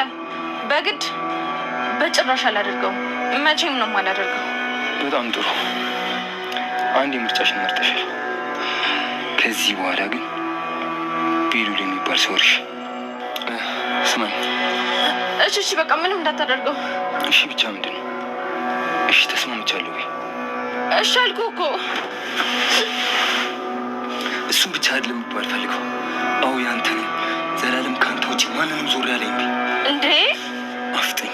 ይሻልሻል። በግድ በጭራሽ አላደርገውም። መቼም ነው የማላደርገው። በጣም ጥሩ። አንድ ምርጫሽን መርጠሻል። ከዚህ በኋላ ግን ቤሉል የሚባል ሰው እርሽ። ስማኝ። እሺ፣ በቃ ምንም እንዳታደርገው። እሺ ብቻ ምንድን ነው? እሺ ተስማምቻለሁ ወይ? እሺ አልኩህ እኮ። እሱም ብቻ አይደለም የሚባል ፈልገው። አዎ ያንተ ነኝ። ዘላለም ከአንተ ውጭ ማንንም ዞር ያለኝ እንዴ? አፍጠኝ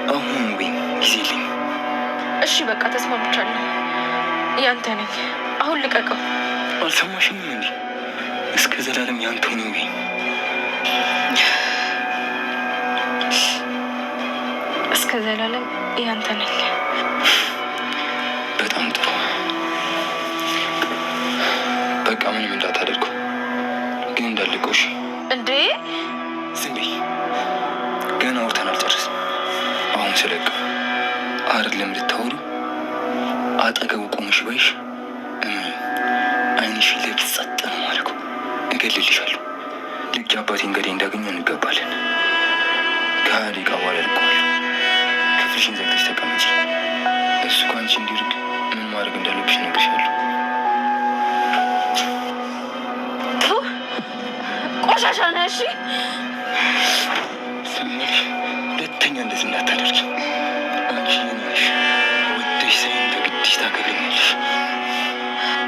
አሁን ወይም ጊዜ የለኝም። እሺ በቃ ተስማምቻለሁ። ያንተ ነኝ። አሁን ልቀቀው። አልሰማሽኝም እንዴ? እስከ ዘላለም ያንተ ነኝ ወይ? እስከ ዘላለም ያንተ ነኝ። በጣም ጥሩ። በቃ ምንም እንዳታደርገው ግን እንዳለቀው። እሺ እንዴ? ዝም በይ። ገና አውርተን አልጨረስንም። አሁን ስለቅ አይደለም ልታወሩ አጠገቡ ቆመሽ ባይሽ አይንሽ ለፊት ጸጥ ነው ማለት ነው። እገልልሻለሁ። ልክ አባቴን ገዴ እንዳገኘ እንገባለን። ከደቂቃ በኋላ ልቀዋለሁ። ክፍልሽን ዘግተሽ ተቀመጪ። እሱ ከአንቺ እንዲርቅ ምን ማድረግ እንዳለብሽ እነግርሻለሁ። ቆሻሻ ነህ። እሺ ስሚልሽ፣ ሁለተኛ እንደዚህ እንዳታደርጊ። አንቺ ነሽ ወደሽ ሳይሆን ተግድሽ ታከብረኛለሽ።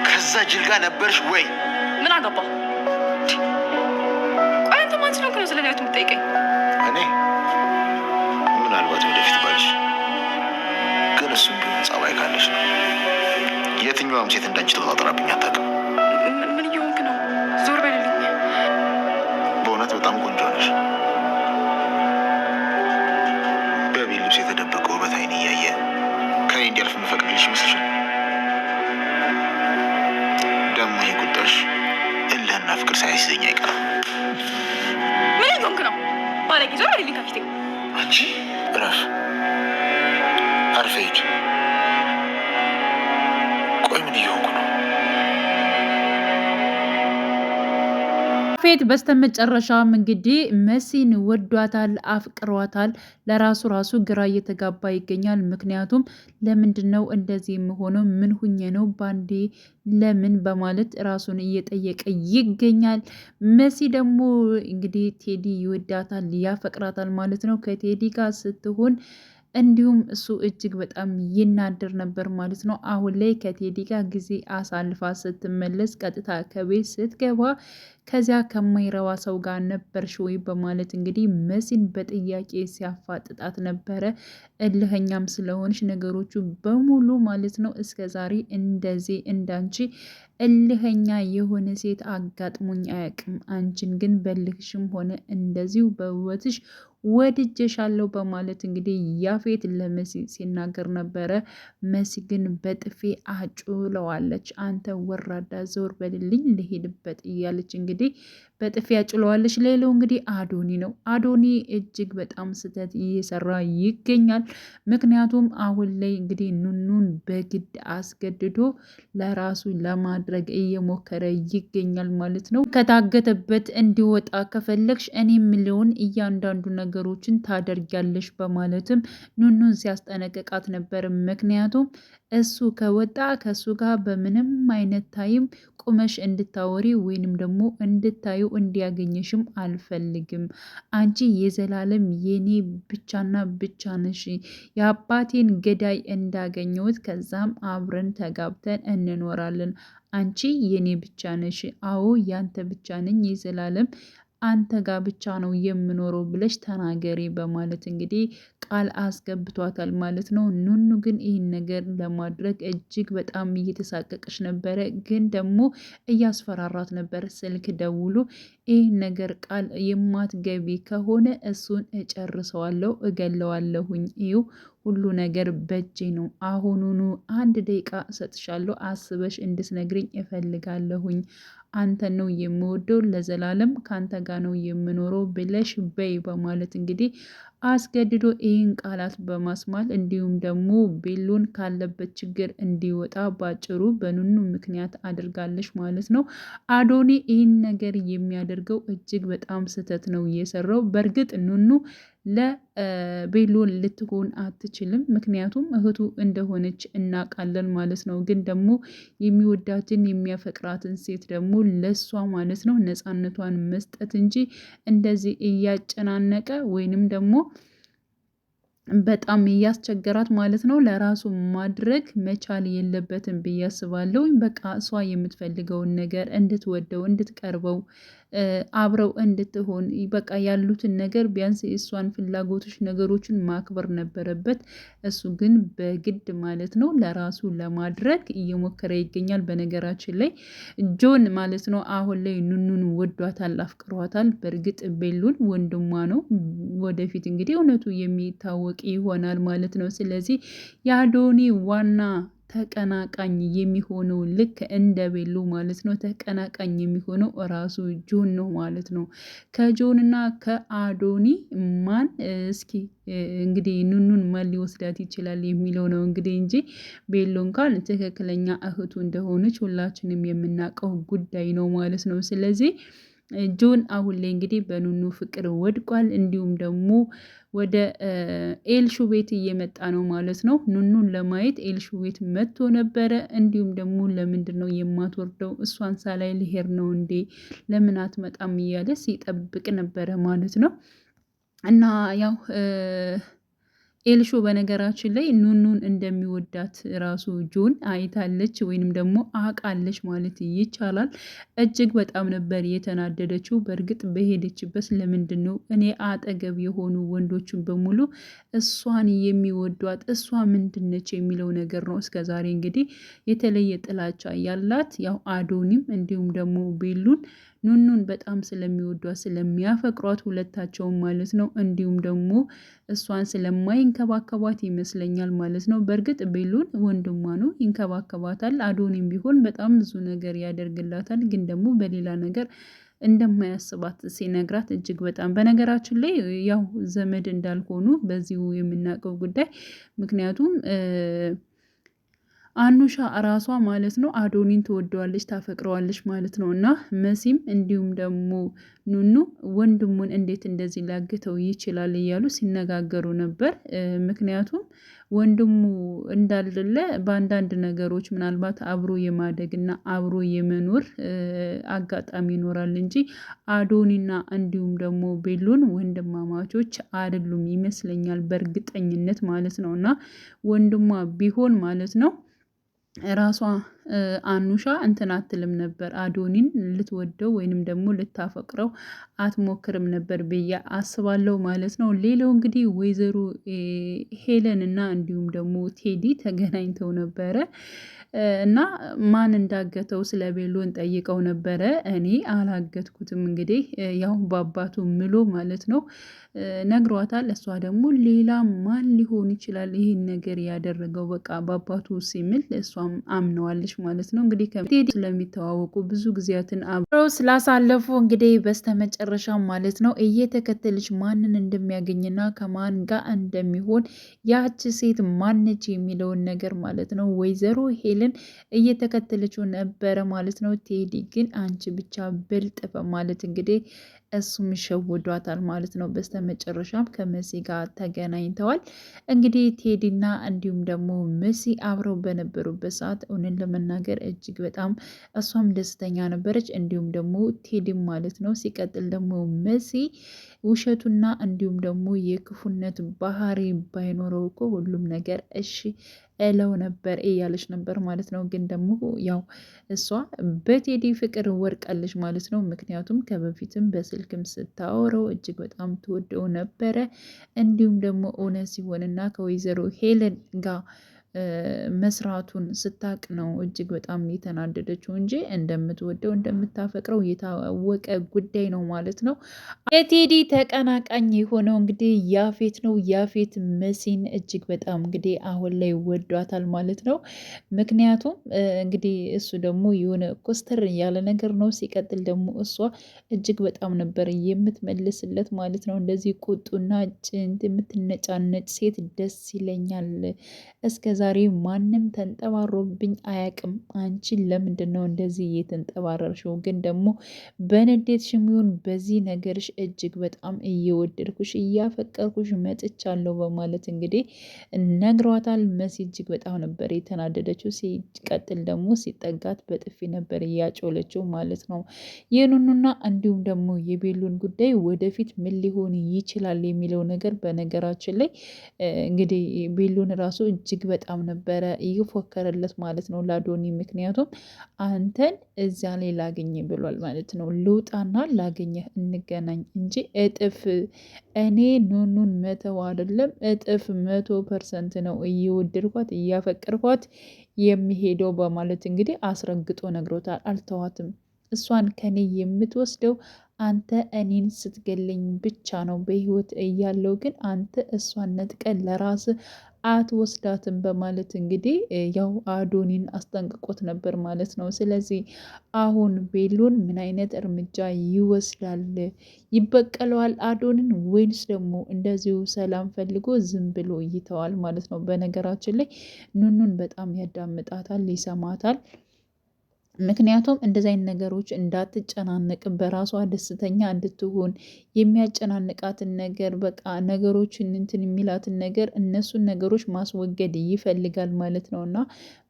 ከዛ ጅል ጋር ነበርሽ ወይ? ምን አገባ? ቆይ አንተ ማን ስለሆንክ ነው ስለ ህይወት የምትጠይቀኝ? እኔ ምናልባት ወደፊት ባልሽ፣ ግን እሱም ቢሆን ጸባይ ካለሽ ነው። የትኛዋም ሴት እንዳንቺ ተወጣጥራብኝ አታውቅም። ምን እየሆንክ ነው? ዞር በልልኝ። በእውነት በጣም ቆንጆ ነሽ። በቤት ልብስ የተደበቀ ውበት አይን እያየ ከኔ እንዲያልፍ የምፈቅድልሽ ይመስልሻል? ደግሞ ይህ ቁጣሽ እልህና ፍቅር ሳያስይዘኝ አይቀርም። ምን እየሆንክ ነው? ባለጌ ዞር በልልኝ ከፊቴ። አንቺ እረፍ፣ አርፈህ ሂድ። ቆይ ምን እየሆንኩ ነው? ያፌት በስተመጨረሻም እንግዲህ መሲን ወዷታል፣ አፍቅሯታል። ለራሱ ግራ እየተጋባ ይገኛል። ምክንያቱም ለምንድን ነው እንደዚህ የምሆነው? ምን ሁኜ ነው ባንዴ ለምን በማለት ራሱን እየጠየቀ ይገኛል። መሲ ደግሞ እንግዲህ ቴዲ ይወዳታል፣ ያፈቅራታል ማለት ነው። ከቴዲ ጋር ስትሆን እንዲሁም እሱ እጅግ በጣም ይናደር ነበር ማለት ነው። አሁን ላይ ከቴዲ ጋር ጊዜ አሳልፋ ስትመለስ ቀጥታ ከቤት ስትገባ ከዚያ ከማይረባ ሰው ጋር ነበርሽ ወይ በማለት እንግዲህ መሲን በጥያቄ ሲያፋጥጣት ነበረ። እልኸኛም ስለሆንሽ ነገሮቹ በሙሉ ማለት ነው እስከ ዛሬ እንደዚህ እንዳንቺ እልኸኛ የሆነ ሴት አጋጥሞኝ አያውቅም። አንቺን ግን በልህሽም ሆነ እንደዚሁ በውበትሽ ወድጀሻለሁ በማለት እንግዲህ ያፌት ለመሲ ሲናገር ነበረ። መሲ ግን በጥፌ አጩለዋለች። አንተ ወራዳ ዘወር በልልኝ ልሄድበት እያለች እንግዲህ በጥፊ አጩለዋለች። ሌላው እንግዲህ አዶኒ ነው። አዶኒ እጅግ በጣም ስህተት እየሰራ ይገኛል። ምክንያቱም አሁን ላይ እንግዲህ ኑኑን በግድ አስገድዶ ለራሱ ለማድረግ እየሞከረ ይገኛል ማለት ነው። ከታገተበት እንዲወጣ ከፈለግሽ እኔ የምለውን እያንዳንዱ ነገሮችን ታደርጊያለሽ በማለትም ኑኑን ሲያስጠነቅቃት ነበር። ምክንያቱም እሱ ከወጣ ከእሱ ጋር በምንም አይነት ታይም ቁመሽ እንድታወሪ ወይንም ደግሞ እንድታዩ እንዲያገኘሽም አልፈልግም። አንቺ የዘላለም የኔ ብቻና ብቻ ነሽ። የአባቴን ገዳይ እንዳገኘሁት ከዛም አብረን ተጋብተን እንኖራለን። አንቺ የኔ ብቻ ነሽ። አዎ ያንተ ብቻ ነኝ የዘላለም አንተ ጋር ብቻ ነው የምኖረው ብለሽ ተናገሪ በማለት እንግዲህ ቃል አስገብቷታል ማለት ነው። ኑኑ ግን ይህን ነገር ለማድረግ እጅግ በጣም እየተሳቀቀች ነበረ። ግን ደግሞ እያስፈራራት ነበር። ስልክ ደውሎ ይህን ነገር ቃል የማትገቢ ከሆነ እሱን እጨርሰዋለሁ፣ እገለዋለሁኝ። ይኸው ሁሉ ነገር በእጄ ነው። አሁኑኑ 1 ደቂቃ እሰጥሻለሁ፣ አስበሽ እንድትነግሪኝ እፈልጋለሁኝ። አንተ ነው የምወደው፣ ለዘላለም ካንተ ጋር ነው የምኖረው ብለሽ በይ በማለት እንግዲህ አስገድዶ ይህን ቃላት በማስማል እንዲሁም ደግሞ ቤሎን ካለበት ችግር እንዲወጣ ባጭሩ በኑኑ ምክንያት አድርጋለች ማለት ነው። አዶኒ ይህን ነገር የሚያደርገው እጅግ በጣም ስህተት ነው እየሰራው። በእርግጥ ኑኑ ለቤሎን ልትሆን አትችልም፣ ምክንያቱም እህቱ እንደሆነች እናውቃለን ማለት ነው። ግን ደግሞ የሚወዳትን የሚያፈቅራትን ሴት ደግሞ ለሷ ማለት ነው ነፃነቷን መስጠት እንጂ እንደዚህ እያጨናነቀ ወይንም ደግሞ በጣም እያስቸገራት ማለት ነው ለራሱ ማድረግ መቻል የለበትም ብዬ አስባለሁ። በቃ እሷ የምትፈልገውን ነገር እንድትወደው እንድትቀርበው አብረው እንድትሆን በቃ ያሉትን ነገር ቢያንስ የእሷን ፍላጎቶች ነገሮችን ማክበር ነበረበት። እሱ ግን በግድ ማለት ነው ለራሱ ለማድረግ እየሞከረ ይገኛል። በነገራችን ላይ ጆን ማለት ነው አሁን ላይ ኑኑን ወዷታል፣ አፍቅሯታል። በእርግጥ ቤሉን ወንድሟ ነው። ወደፊት እንግዲህ እውነቱ የሚታወቅ ይሆናል ማለት ነው። ስለዚህ የአዶኒ ዋና ተቀናቃኝ የሚሆነው ልክ እንደ ቤሉ ማለት ነው ተቀናቃኝ የሚሆነው ራሱ ጆን ነው ማለት ነው። ከጆንና ከአዶኒ ማን እስኪ እንግዲህ ኑኑን ማን ሊወስዳት ይችላል የሚለው ነው እንግዲህ እንጂ ቤሎ እንኳን ትክክለኛ እህቱ እንደሆነች ሁላችንም የምናውቀው ጉዳይ ነው ማለት ነው። ስለዚህ ጆን አሁን ላይ እንግዲህ በኑኑ ፍቅር ወድቋል። እንዲሁም ደግሞ ወደ ኤልሹ ቤት እየመጣ ነው ማለት ነው። ኑኑን ለማየት ኤልሹ ቤት መጥቶ ነበረ። እንዲሁም ደግሞ ለምንድን ነው የማትወርደው? እሷን ሳላይ ልሄድ ነው እንዴ? ለምን አትመጣም? እያለ ሲጠብቅ ነበረ ማለት ነው። እና ያው ኤልሹ በነገራችን ላይ ኑኑን እንደሚወዳት ራሱ ጆን አይታለች ወይንም ደግሞ አውቃለች ማለት ይቻላል። እጅግ በጣም ነበር የተናደደችው። በእርግጥ በሄደችበት ለምንድን ነው እኔ አጠገብ የሆኑ ወንዶችን በሙሉ እሷን የሚወዷት እሷ ምንድነች የሚለው ነገር ነው እስከዛሬ እንግዲህ የተለየ ጥላቻ ያላት ያው አዶኒም እንዲሁም ደግሞ ቤሉን ኑኑን በጣም ስለሚወዷት ስለሚያፈቅሯት ሁለታቸውም ማለት ነው። እንዲሁም ደግሞ እሷን ስለማይንከባከቧት ይመስለኛል ማለት ነው። በእርግጥ ቤሉን ወንድሟ ነው፣ ይንከባከባታል። አዶኒም ቢሆን በጣም ብዙ ነገር ያደርግላታል። ግን ደግሞ በሌላ ነገር እንደማያስባት ሲነግራት እጅግ በጣም በነገራችን ላይ ያው ዘመድ እንዳልሆኑ በዚሁ የምናውቀው ጉዳይ ምክንያቱም አኑሻ እራሷ ማለት ነው አዶኒን ትወደዋለች ታፈቅረዋለች ማለት ነው። እና መሲም እንዲሁም ደግሞ ኑኑ ወንድሙን እንዴት እንደዚህ ሊያግተው ይችላል እያሉ ሲነጋገሩ ነበር። ምክንያቱም ወንድሙ እንዳልለ በአንዳንድ ነገሮች ምናልባት አብሮ የማደግና አብሮ የመኖር አጋጣሚ ይኖራል እንጂ አዶኒና እንዲሁም ደግሞ ቤሎን ወንድማማቾች አይደሉም ይመስለኛል በእርግጠኝነት ማለት ነው። እና ወንድሟ ቢሆን ማለት ነው ራሷ አኑሻ እንትን አትልም ነበር፣ አዶኒን ልትወደው ወይንም ደግሞ ልታፈቅረው አትሞክርም ነበር ብዬ አስባለሁ ማለት ነው። ሌላው እንግዲህ ወይዘሮ ሄለን እና እንዲሁም ደግሞ ቴዲ ተገናኝተው ነበረ እና ማን እንዳገተው ስለ ቤሎን ጠይቀው ነበረ። እኔ አላገትኩትም እንግዲህ ያው በአባቱ ምሎ ማለት ነው ነግሯታል። እሷ ደግሞ ሌላ ማን ሊሆን ይችላል ይህን ነገር ያደረገው በቃ በአባቱ ሲምል እሷም አምነዋለች ማለት ነው። እንግዲህ ከቴዲ ስለሚተዋወቁ ብዙ ጊዜያትን አብረው ስላሳለፉ እንግዲህ በስተመጨረሻ ማለት ነው እየተከተለች ማንን እንደሚያገኝና ከማን ጋር እንደሚሆን ያቺ ሴት ማነች የሚለውን ነገር ማለት ነው ወይዘሮ ሄለን እየተከተለችው ነበረ ማለት ነው። ቴዲ ግን አንቺ ብቻ ብልጥ በማለት እንግዲህ እሱም ይሸውዷታል ማለት ነው። በስተመጨረሻም ከመሲ ጋር ተገናኝተዋል። እንግዲህ ቴዲና እንዲሁም ደግሞ መሲ አብረው በነበሩበት ሰዓት እውነት ለመናገር እጅግ በጣም እሷም ደስተኛ ነበረች፣ እንዲሁም ደግሞ ቴዲም ማለት ነው። ሲቀጥል ደግሞ መሲ ውሸቱና እንዲሁም ደግሞ የክፉነት ባህሪ ባይኖረው እኮ ሁሉም ነገር እሺ እለው ነበር እያለች ነበር ማለት ነው። ግን ደግሞ ያው እሷ በቴዲ ፍቅር ወርቃለች ማለት ነው። ምክንያቱም ከበፊትም በስልክም ስታወረው እጅግ በጣም ትወደው ነበረ። እንዲሁም ደግሞ እውነት ሲሆንና ከወይዘሮ ሄለን ጋር መስራቱን ስታቅ ነው እጅግ በጣም የተናደደችው እንጂ እንደምትወደው እንደምታፈቅረው የታወቀ ጉዳይ ነው ማለት ነው። የቴዲ ተቀናቃኝ የሆነው እንግዲህ ያፌት ነው። ያፌት መሲን እጅግ በጣም እንግዲህ አሁን ላይ ወዷታል ማለት ነው። ምክንያቱም እንግዲህ እሱ ደግሞ የሆነ ኮስተር ያለ ነገር ነው። ሲቀጥል ደግሞ እሷ እጅግ በጣም ነበር የምትመልስለት ማለት ነው። እንደዚህ ቁጡና ጭንት የምትነጫነጭ ሴት ደስ ይለኛል። እስከ ዛሬ ማንም ተንጠባሮብኝ አያቅም። አንቺ ለምንድን ነው እንደዚህ እየተንጠባረርሽው? ግን ደግሞ በንዴትሽ ይሁን በዚህ ነገርሽ እጅግ በጣም እየወደድኩሽ እያፈቀርኩሽ መጥቻለሁ በማለት እንግዲህ ነግሯታል። መሲ እጅግ በጣም ነበር የተናደደችው። ሲቀጥል ደግሞ ሲጠጋት በጥፊ ነበር እያጮለችው ማለት ነው። የኑኑና እንዲሁም ደግሞ የቤሉን ጉዳይ ወደፊት ምን ሊሆን ይችላል የሚለው ነገር በነገራችን ላይ እንግዲህ ቤሉን ራሱ እጅግ በጣም ነበረ እየፎከረለት ማለት ነው ለአዶኒ። ምክንያቱም አንተን እዛ ላይ ላገኘ ብሏል ማለት ነው። ልውጣና ላገኘህ እንገናኝ እንጂ እጥፍ እኔ ኑኑን መተው አይደለም እጥፍ 100% ነው እየወደድኳት እያፈቀርኳት የሚሄደው በማለት እንግዲህ አስረግጦ ነግሮታል። አልተዋትም። እሷን ከኔ የምትወስደው አንተ እኔን ስትገለኝ ብቻ ነው። በህይወት እያለው ግን አንተ እሷን ነጥቀን ለራስ አትወስዳትም በማለት እንግዲህ ያው አዶኒን አስጠንቅቆት ነበር ማለት ነው። ስለዚህ አሁን ቤሉን ምን አይነት እርምጃ ይወስዳል? ይበቀለዋል አዶንን ወይንስ ደግሞ እንደዚሁ ሰላም ፈልጎ ዝም ብሎ ይተዋል ማለት ነው። በነገራችን ላይ ኑኑን በጣም ያዳምጣታል፣ ይሰማታል። ምክንያቱም እንደዚህ አይነት ነገሮች እንዳትጨናነቅ በራሷ ደስተኛ እንድትሆን የሚያጨናንቃትን ነገር በቃ ነገሮችን እንትን የሚላትን ነገር እነሱን ነገሮች ማስወገድ ይፈልጋል ማለት ነው። እና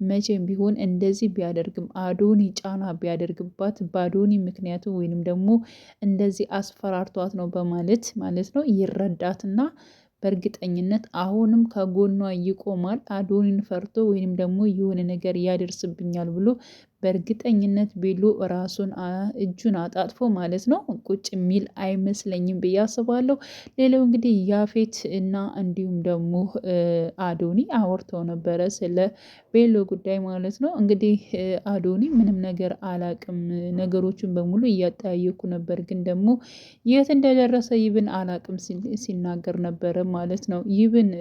መቼም ቢሆን እንደዚህ ቢያደርግም አዶኒ ጫና ቢያደርግባት በአዶኒ ምክንያቱ ወይንም ደግሞ እንደዚህ አስፈራርቷት ነው በማለት ማለት ነው ይረዳትና በእርግጠኝነት አሁንም ከጎኗ ይቆማል። አዶኒን ፈርቶ ወይንም ደግሞ የሆነ ነገር ያደርስብኛል ብሎ በእርግጠኝነት ቤሉ ራሱን እጁን አጣጥፎ ማለት ነው ቁጭ የሚል አይመስለኝም ብዬ አስባለሁ። ሌላው እንግዲህ ያፌት እና እንዲሁም ደግሞ አዶኒ አወርተው ነበረ ስለ ቤሎ ጉዳይ ማለት ነው። እንግዲህ አዶኒ ምንም ነገር አላቅም፣ ነገሮችን በሙሉ እያጠያየኩ ነበር፣ ግን ደግሞ የት እንደደረሰ ይብን አላቅም ሲናገር ነበረ ማለት ነው። ይብን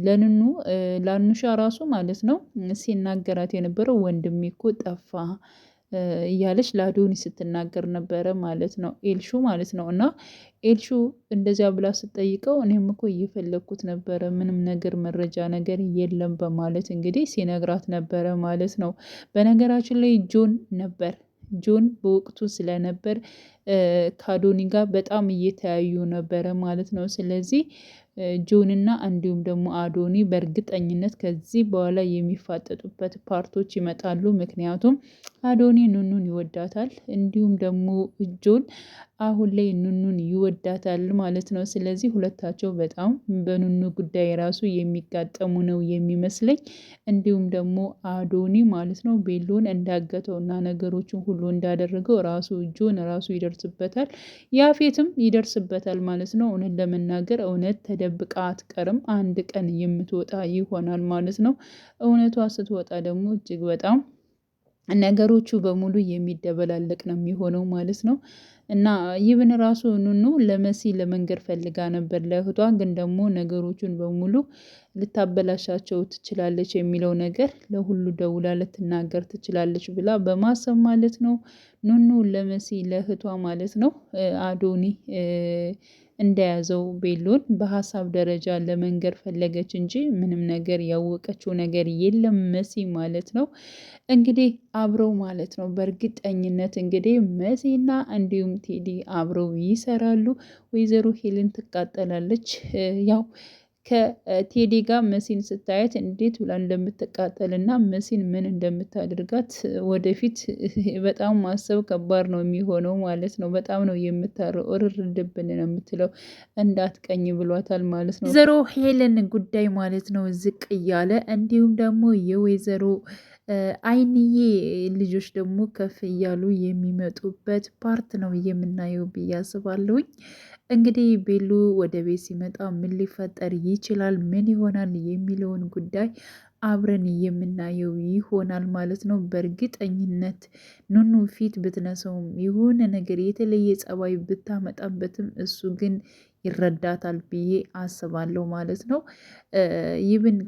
ለንኑ ላኑሻ ራሱ ማለት ነው ሲናገራት የነበረው ወንድሜ እኮ ጠፋ እያለች ለአዶኒ ስትናገር ነበረ ማለት ነው። ኤልሹ ማለት ነው። እና ኤልሹ እንደዚያ ብላ ስትጠይቀው እኔም እኮ እየፈለግኩት ነበረ ምንም ነገር መረጃ ነገር የለም በማለት እንግዲህ ሲነግራት ነበረ ማለት ነው። በነገራችን ላይ ጆን በወቅቱ ስለነበር ከአዶኒ ጋር በጣም እየተያዩ ነበረ ማለት ነው። ስለዚህ ጆንና እንዲሁም ደግሞ አዶኒ በእርግጠኝነት ከዚህ በኋላ የሚፋጠጡበት ፓርቶች ይመጣሉ። ምክንያቱም አዶኒ ኑኑን ይወዳታል፣ እንዲሁም ደግሞ ጆን አሁን ላይ ኑኑን ይወዳታል ማለት ነው። ስለዚህ ሁለታቸው በጣም በኑኑ ጉዳይ ራሱ የሚጋጠሙ ነው የሚመስለኝ። እንዲሁም ደግሞ አዶኒ ማለት ነው ቤሎን እንዳገተውና ነገሮችን ሁሉ እንዳደረገው ራሱ ጆን ራሱ ይደርስበታል፣ ያፌትም ይደርስበታል ማለት ነው። እውነት ለመናገር እውነት ተደብቃ አትቀርም፣ አንድ ቀን የምትወጣ ይሆናል ማለት ነው። እውነቷ ስትወጣ ደግሞ እጅግ በጣም ነገሮቹ በሙሉ የሚደበላለቅ ነው የሚሆነው ማለት ነው። እና ይብን ራሱ ኑኑ ለመሲ ለመንገር ፈልጋ ነበር ለእህቷ፣ ግን ደግሞ ነገሮቹን በሙሉ ልታበላሻቸው ትችላለች የሚለው ነገር ለሁሉ ደውላ ልትናገር ትችላለች ብላ በማሰብ ማለት ነው ኑኑ ለመሲ ለእህቷ ማለት ነው አዶኒ እንደያዘው ቤሎን በሀሳብ ደረጃ ለመንገር ፈለገች እንጂ ምንም ነገር ያወቀችው ነገር የለም መሲ ማለት ነው። እንግዲህ አብረው ማለት ነው በእርግጠኝነት እንግዲህ መሲና እንዲሁም ቴዲ አብረው ይሰራሉ። ወይዘሮ ሄልን ትቃጠላለች። ያው ከቴዲ ጋር መሲን ስታያት እንዴት ብላ እንደምትቃጠልና መሲን ምን እንደምታደርጋት ወደፊት በጣም ማሰብ ከባድ ነው የሚሆነው ማለት ነው። በጣም ነው የምታረው፣ እርር ድብን ነው የምትለው፣ እንዳትቀኝ ብሏታል ማለት ነው። ወይዘሮ ሄለን ጉዳይ ማለት ነው ዝቅ እያለ እንዲሁም ደግሞ የወይዘሮ አይንዬ ልጆች ደግሞ ከፍ እያሉ የሚመጡበት ፓርት ነው የምናየው ብዬ አስባለሁኝ። እንግዲህ ቤሉ ወደ ቤት ሲመጣ ምን ሊፈጠር ይችላል፣ ምን ይሆናል የሚለውን ጉዳይ አብረን የምናየው ይሆናል ማለት ነው። በእርግጠኝነት ኑኑ ፊት ብትነሰውም የሆነ ነገር የተለየ ጸባይ ብታመጣበትም እሱ ግን ይረዳታል ብዬ አስባለሁ ማለት ነው። ይብን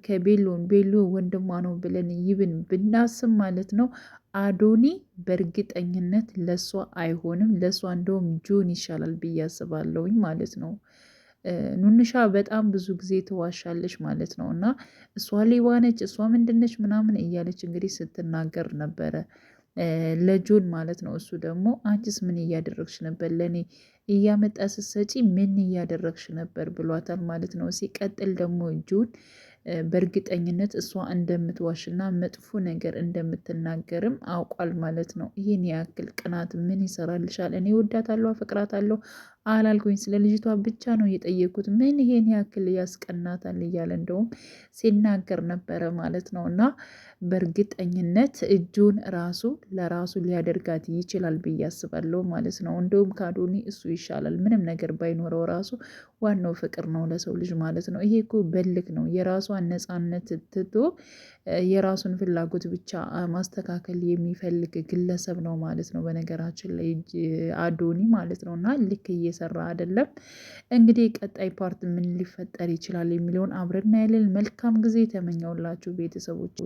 ቤሎ ወንድሟ ነው ብለን ይብን ብናስብ ማለት ነው አዶኒ በእርግጠኝነት ለሷ አይሆንም። ለሷ እንደውም ጆን ይሻላል ብዬ አስባለሁኝ ማለት ነው። ኑንሻ በጣም ብዙ ጊዜ ትዋሻለች ማለት ነው። እና እሷ ሌባ ነች፣ እሷ ምንድነች ምናምን እያለች እንግዲህ ስትናገር ነበረ ለጆን ማለት ነው። እሱ ደግሞ አንቺስ ምን እያደረግሽ ነበር ለእኔ እያመጣ ስትሰጪ ምን እያደረግሽ ነበር ብሏታል ማለት ነው። ሲቀጥል ደግሞ ጆን በእርግጠኝነት እሷ እንደምትዋሽና መጥፎ ነገር እንደምትናገርም አውቋል ማለት ነው። ይህን ያክል ቅናት ምን ይሰራልሻል? እኔ ወዳታለሁ፣ አፈቅራታለሁ አላልኩኝ፣ ስለ ልጅቷ ብቻ ነው የጠየኩት፣ ምን ይሄን ያክል ያስቀናታል እያለ እንደውም ሲናገር ነበረ ማለት ነው። እና በእርግጠኝነት እጁን ራሱ ለራሱ ሊያደርጋት ይችላል ብዬ አስባለሁ ማለት ነው። እንደውም ከአዶኒ እሱ ይሻላል። ምንም ነገር ባይኖረው ራሱ ዋናው ፍቅር ነው ለሰው ልጅ ማለት ነው። ይሄ እኮ በልክ ነው። የራሷን ነፃነት ትቶ የራሱን ፍላጎት ብቻ ማስተካከል የሚፈልግ ግለሰብ ነው ማለት ነው። በነገራችን ላይ አዶኒ ማለት ነው። እና ልክ እየሰራ አይደለም። እንግዲህ ቀጣይ ፓርት ምን ሊፈጠር ይችላል የሚለውን አብረን እናያለን። መልካም ጊዜ ተመኘውላችሁ ቤተሰቦች።